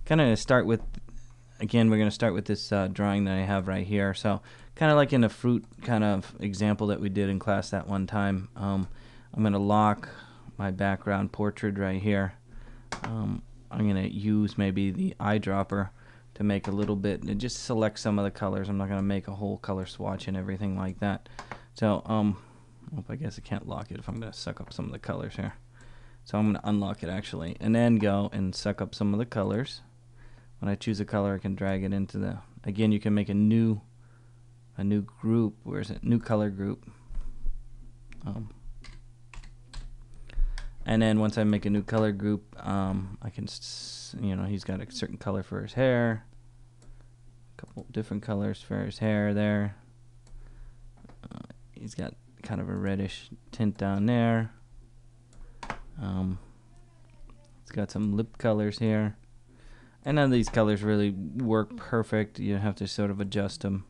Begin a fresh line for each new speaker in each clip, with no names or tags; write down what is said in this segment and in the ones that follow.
kind of start with, again, we're going to start with this drawing that I have right here. So kind of like in a fruit kind of example that we did in class that one time. I'm going to lock my background portrait right here. I'm going to use maybe the eyedropper to make a little bit, and just select some of the colors. I'm not going to make a whole color swatch and everything like that. So I guess I can't lock it if I'm going to suck up some of the colors here. So I'm going to unlock it actually, and then go and suck up some of the colors. When I choose a color, I can drag it into the, again, you can make a new group. Where is it? New color group. And then once I make a new color group, I can, he's got a certain color for his hair, a couple different colors for his hair there. He's got kind of a reddish tint down there. It's got some lip colors here. And none of these colors really work perfect. You have to sort of adjust them.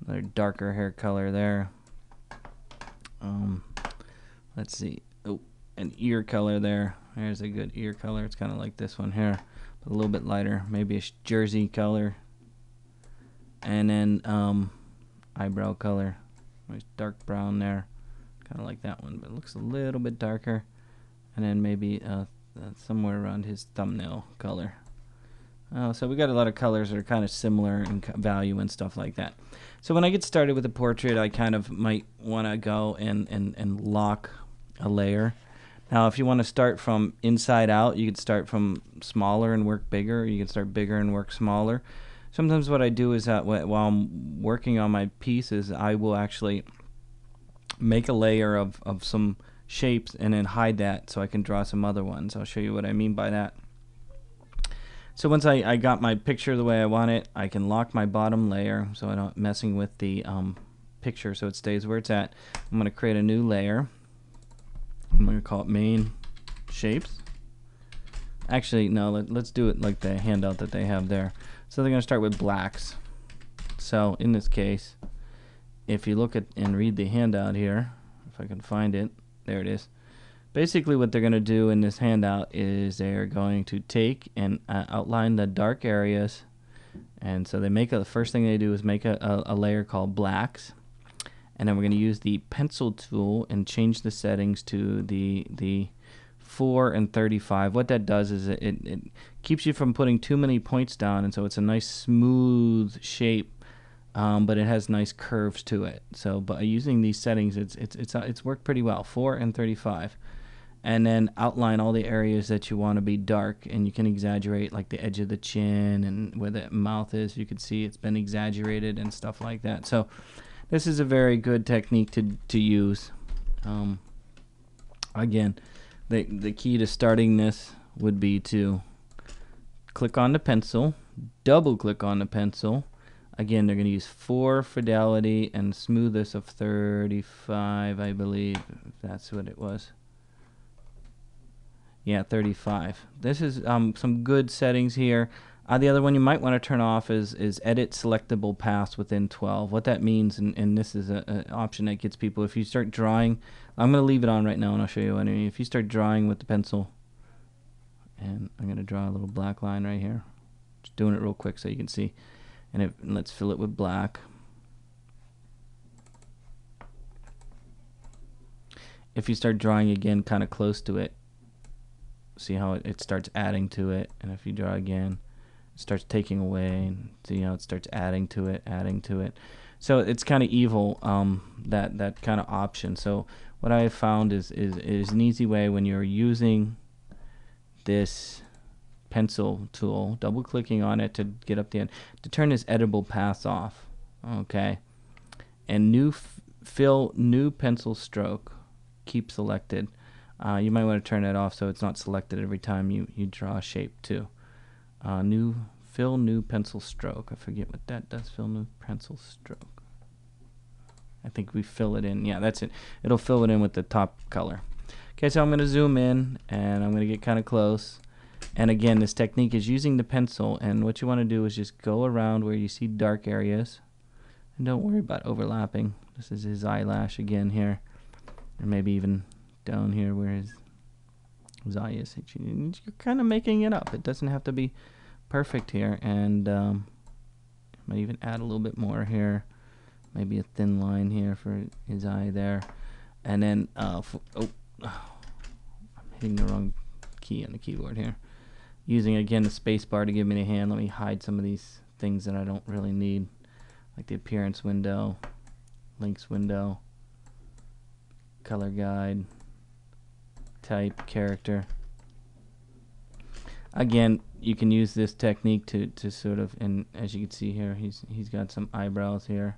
Another darker hair color there. Let's see. Oh, an ear color there. There's a good ear color. It's kind of like this one here, but a little bit lighter. Maybe a jersey color. And then eyebrow color. Nice dark brown there. Kind of like that one, but it looks a little bit darker. And then maybe somewhere around his thumbnail color. So we got a lot of colors that are kind of similar in value and stuff like that. So when I get started with a portrait, I kind of might want to go and lock a layer. Now, if you want to start from inside out, you could start from smaller and work bigger. You can start bigger and work smaller. Sometimes what I do is that while I'm working on my pieces, I will actually make a layer of some shapes and then hide that so I can draw some other ones. I'll show you what I mean by that. So once I got my picture the way I want it, I can lock my bottom layer so I'm not messing with the picture so it stays where it's at. I'm going to create a new layer. I'm going to call it main shapes. Actually, no, let's do it like the handout that they have there. So they're going to start with blacks. So in this case, if you look at and read the handout here, if I can find it, there it is. Basically what they're going to do in this handout is they're going to take and outline the dark areas. And so they make the first thing they do is make a layer called blacks. And then we're going to use the pencil tool and change the settings to the 4 and 35. What that does is it keeps you from putting too many points down, and so it's a nice smooth shape, but it has nice curves to it. So by using these settings, it's worked pretty well. 4 and 35. And then outline all the areas that you want to be dark, and you can exaggerate like the edge of the chin and where the mouth is. You can see it's been exaggerated and stuff like that. So this is a very good technique to use. Again, the key to starting this would be to click on the pencil, double click on the pencil. Again, they're going to use 4 fidelity and smoothness of 35, I believe, if that's what it was. Yeah, 35. This is some good settings here. The other one you might want to turn off is edit selectable paths within 12. What that means, and this is an option that gets people, if you start drawing, I'm going to leave it on right now and I'll show you what I mean. If you start drawing with the pencil, and I'm going to draw a little black line right here. Just doing it real quick so you can see. And let's fill it with black. If you start drawing again kind of close to it, see how it starts adding to it. And if you draw again, it starts taking away, and see how it starts adding to it. So it's kind of evil, that kind of option. So what I have found is an easy way when you're using this pencil tool, double clicking on it to get up the end, to turn this editable paths off. Okay, and fill new pencil stroke, keep selected. You might want to turn that off so it's not selected every time you draw a shape too. Fill new pencil stroke. I forget what that does. Fill new pencil stroke. I think we fill it in. Yeah, that's it. It'll fill it in with the top color. Okay, so I'm going to zoom in and I'm going to get kind of close. And again, this technique is using the pencil, and what you want to do is just go around where you see dark areas. And don't worry about overlapping. This is his eyelash again here. Or maybe even down here where his eye is. You're kind of making it up. It doesn't have to be perfect here, and might even add a little bit more here, maybe a thin line here for his eye there, and then I'm hitting the wrong key on the keyboard here. Using again the space bar to give me the hand. Let me hide some of these things that I don't really need, like the appearance window, links window, color guide, type, character. Again, you can use this technique to sort of, and as you can see here, he's got some eyebrows here,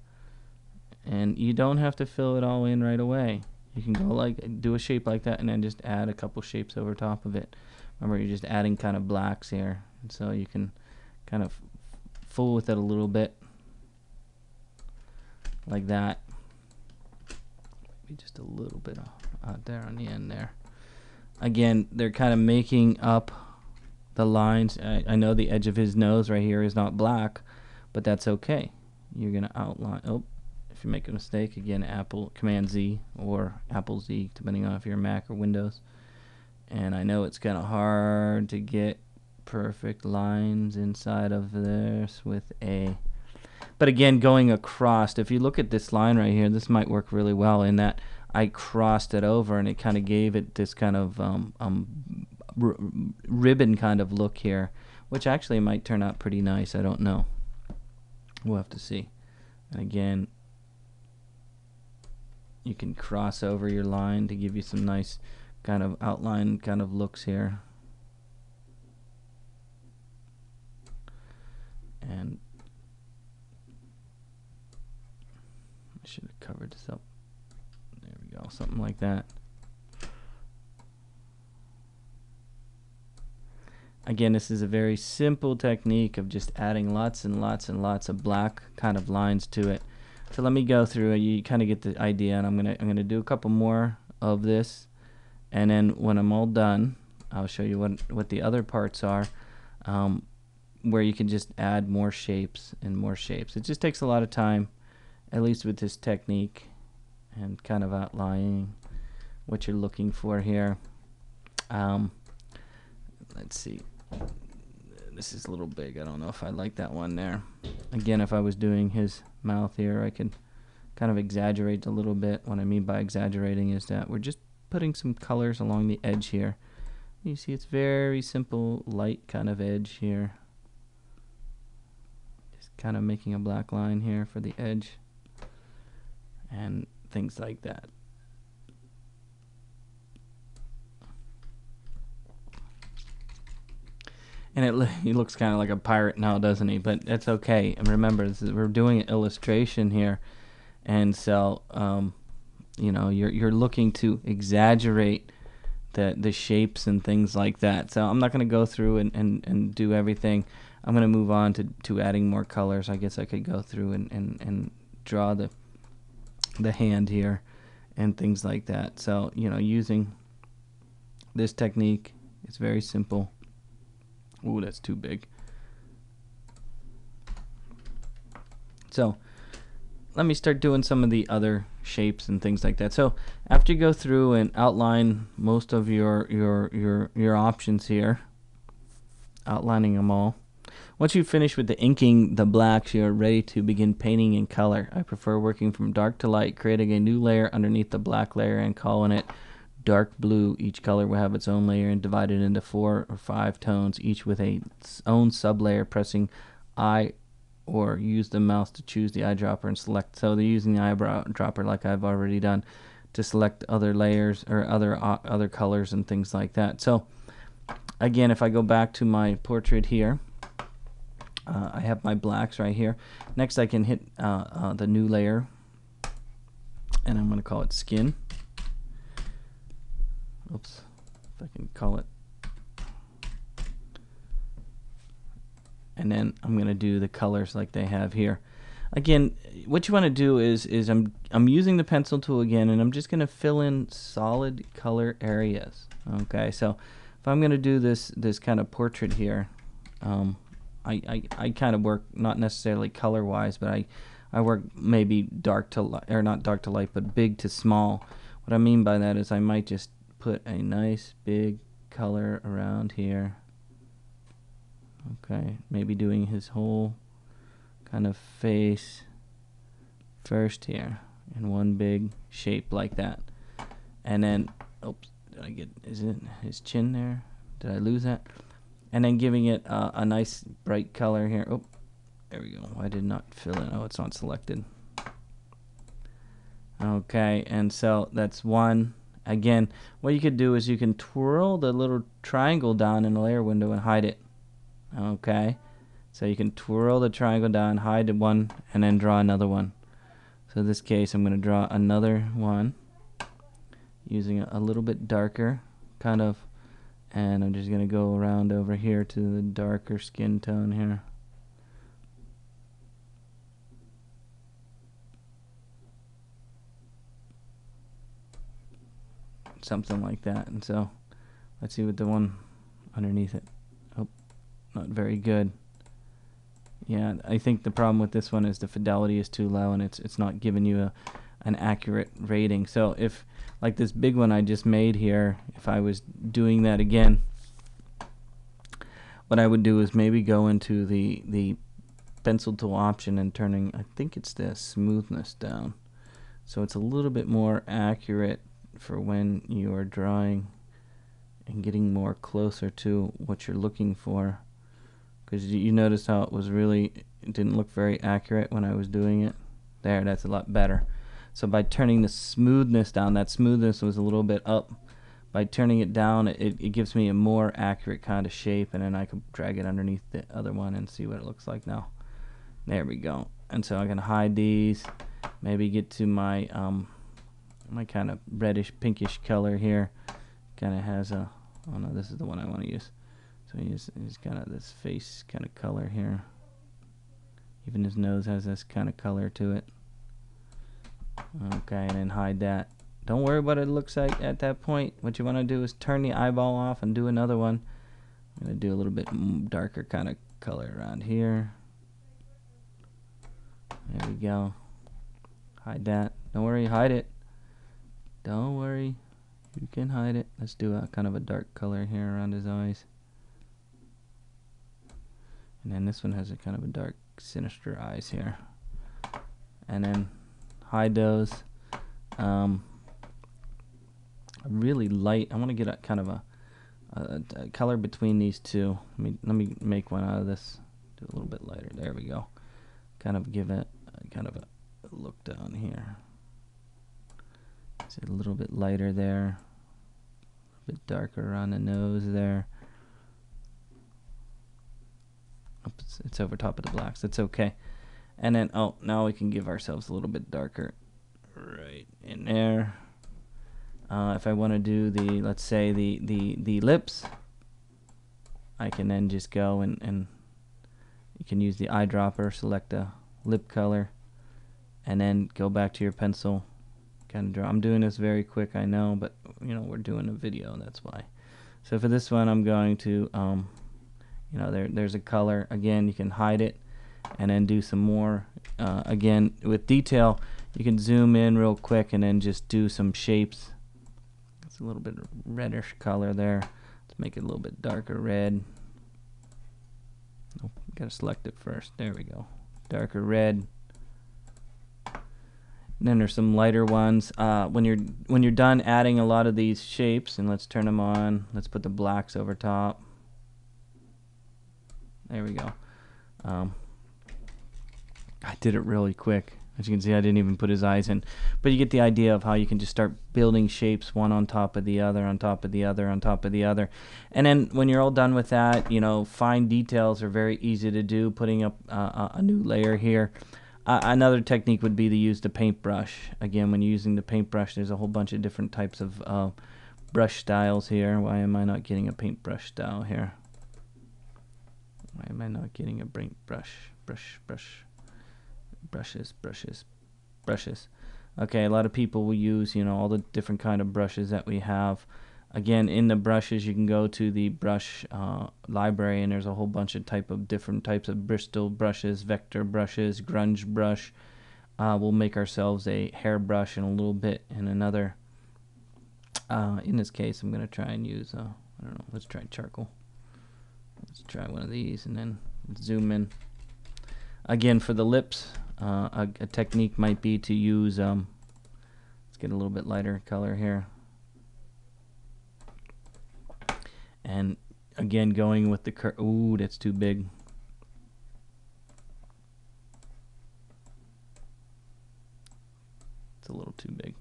and you don't have to fill it all in right away. You can go like, do a shape like that and then just add a couple shapes over top of it. Remember, you're just adding kind of blacks here, and so you can kind of fool with it a little bit like that. Maybe just a little bit out there on the end there. Again, they're kind of making up the lines. I know the edge of his nose right here is not black, but that's okay. You're gonna outline. Oh, if you make a mistake, again, Command Z or Apple Z, depending on if you're Mac or Windows. And I know it's kind of hard to get perfect lines inside of this with a, but again, going across, if you look at this line right here, this might work really well in that I crossed it over and it kind of gave it this kind of ribbon kind of look here, which actually might turn out pretty nice. I don't know. We'll have to see. And again, you can cross over your line to give you some nice kind of outline kind of looks here. And I should have covered this up. There we go, something like that. Again, this is a very simple technique of just adding lots and lots and lots of black kind of lines to it. So let me go through it. You kind of get the idea, and I'm gonna do a couple more of this, and then when I'm all done, I'll show you what the other parts are, where you can just add more shapes and more shapes. It just takes a lot of time, at least with this technique, and kind of outlining what you're looking for here. Let's see. This is a little big. I don't know if I like that one there. Again, if I was doing his mouth here, I could kind of exaggerate a little bit. What I mean by exaggerating is that we're just putting some colors along the edge here. You see it's very simple, light kind of edge here. Just kind of making a black line here for the edge and things like that. And he looks kind of like a pirate now, doesn't he? But that's okay. And remember, we're doing an illustration here, and so you know, you're looking to exaggerate the shapes and things like that. So I'm not going to go through and do everything. I'm going to move on to adding more colors. I guess I could go through and draw the hand here and things like that. So, you know, using this technique, it's very simple. Ooh, that's too big. So let me start doing some of the other shapes and things like that. So after you go through and outline most of your options here, outlining them all, once you finish with the inking the blacks, you're ready to begin painting in color. I prefer working from dark to light, creating a new layer underneath the black layer and calling it dark blue. Each color will have its own layer and divided into 4 or 5 tones, each with its own sublayer. Pressing I or use the mouse to choose the eyedropper and select. So they're using the eyedropper like I've already done to select other layers or other colors and things like that. So again, if I go back to my portrait here, I have my blacks right here. Next I can hit the new layer, and I'm going to call it skin. Oops, if I can call it. And then I'm going to do the colors like they have here. Again, what you want to do is I'm using the pencil tool again, and I'm just going to fill in solid color areas. Okay, so if I'm going to do this kind of portrait here, I kind of work not necessarily color wise, but I work maybe dark to light, or not dark to light, but big to small. What I mean by that is I might just put a nice big color around here. Okay, maybe doing his whole kind of face first here in one big shape like that. And then, oops, did I get, is it his chin there? Did I lose that? And then giving it a nice bright color here. Oh, there we go. I did not fill in. Oh, it's not selected. Okay, and so that's one. Again, what you could do is you can twirl the little triangle down in the layer window and hide it. Okay, so you can twirl the triangle down, hide one, and then draw another one. So in this case, I'm going to draw another one using a little bit darker kind of, and I'm just going to go around over here to the darker skin tone here. Something like that. And so let's see what the one underneath it. Oh, not very good. Yeah, I think the problem with this one is the fidelity is too low and it's not giving you an accurate rating. So if, like this big one I just made here, if I was doing that again, what I would do is maybe go into the pencil tool option and turning, I think it's the smoothness down, so it's a little bit more accurate for when you are drawing and getting more closer to what you're looking for. Because you notice how it was really, it didn't look very accurate when I was doing it. There, that's a lot better. So by turning the smoothness down, that smoothness was a little bit up. By turning it down, it gives me a more accurate kind of shape, and then I can drag it underneath the other one and see what it looks like now. There we go. And so I can hide these, maybe get to my my kind of reddish pinkish color here. Kind of has a, oh no, this is the one I want to use. So he's kind of this face kind of color here. Even his nose has this kind of color to it. Okay, and then hide that. Don't worry what it looks like at that point. What you want to do is turn the eyeball off and do another one. I'm going to do a little bit darker kind of color around here. There we go. Hide that. Don't worry, hide it. Don't worry, you can hide it. Let's do a kind of a dark color here around his eyes. And then this one has a kind of a dark, sinister eyes here. And then hide those. Really light. I want to get a kind of a color between these two. Let me make one out of this. Do a little bit lighter. There we go. Kind of give it kind of a look down here. It's a little bit lighter there. A bit darker around the nose there. It's over top of the blacks. That's okay. And then, oh, now we can give ourselves a little bit darker right in there. If I want to do the, let's say the lips, I can then just go and you can use the eyedropper, select a lip color, and then go back to your pencil, kind of draw. I'm doing this very quick, I know, but you know we're doing a video, that's why. So for this one, I'm going to, you know, there's a color. Again, you can hide it, and then do some more. Again, with detail, you can zoom in real quick and then just do some shapes. It's a little bit reddish color there. Let's make it a little bit darker red. Oh, gotta select it first. There we go. Darker red. And then there's some lighter ones. When you're done adding a lot of these shapes, and let's turn them on. Let's put the blacks over top. There we go. I did it really quick. As you can see, I didn't even put his eyes in. But you get the idea of how you can just start building shapes one on top of the other, on top of the other, on top of the other. And then when you're all done with that, you know, fine details are very easy to do. Putting up a new layer here. Another technique would be to use the paintbrush. Again, when you're using the paintbrush, there's a whole bunch of different types of brush styles here. Why am I not getting a paintbrush style here? Why am I not getting a paintbrush? Brushes. Okay, a lot of people will use, you know, all the different kind of brushes that we have. Again, in the brushes, you can go to the brush library, and there's a whole bunch of different types of Bristol brushes, vector brushes, grunge brush. We'll make ourselves a hairbrush in a little bit, and another. In this case, I'm going to try and use, I don't know, let's try charcoal. Let's try one of these and then zoom in. Again, for the lips, a technique might be to use, let's get a little bit lighter color here. And again, going with the ooh, that's too big. It's a little too big.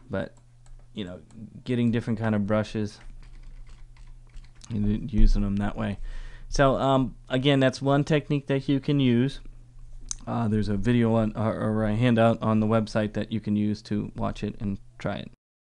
But, you know, getting different kind of brushes and using them that way. So again, that's one technique that you can use. There's a video on, or a handout on the website that you can use to watch it and try it.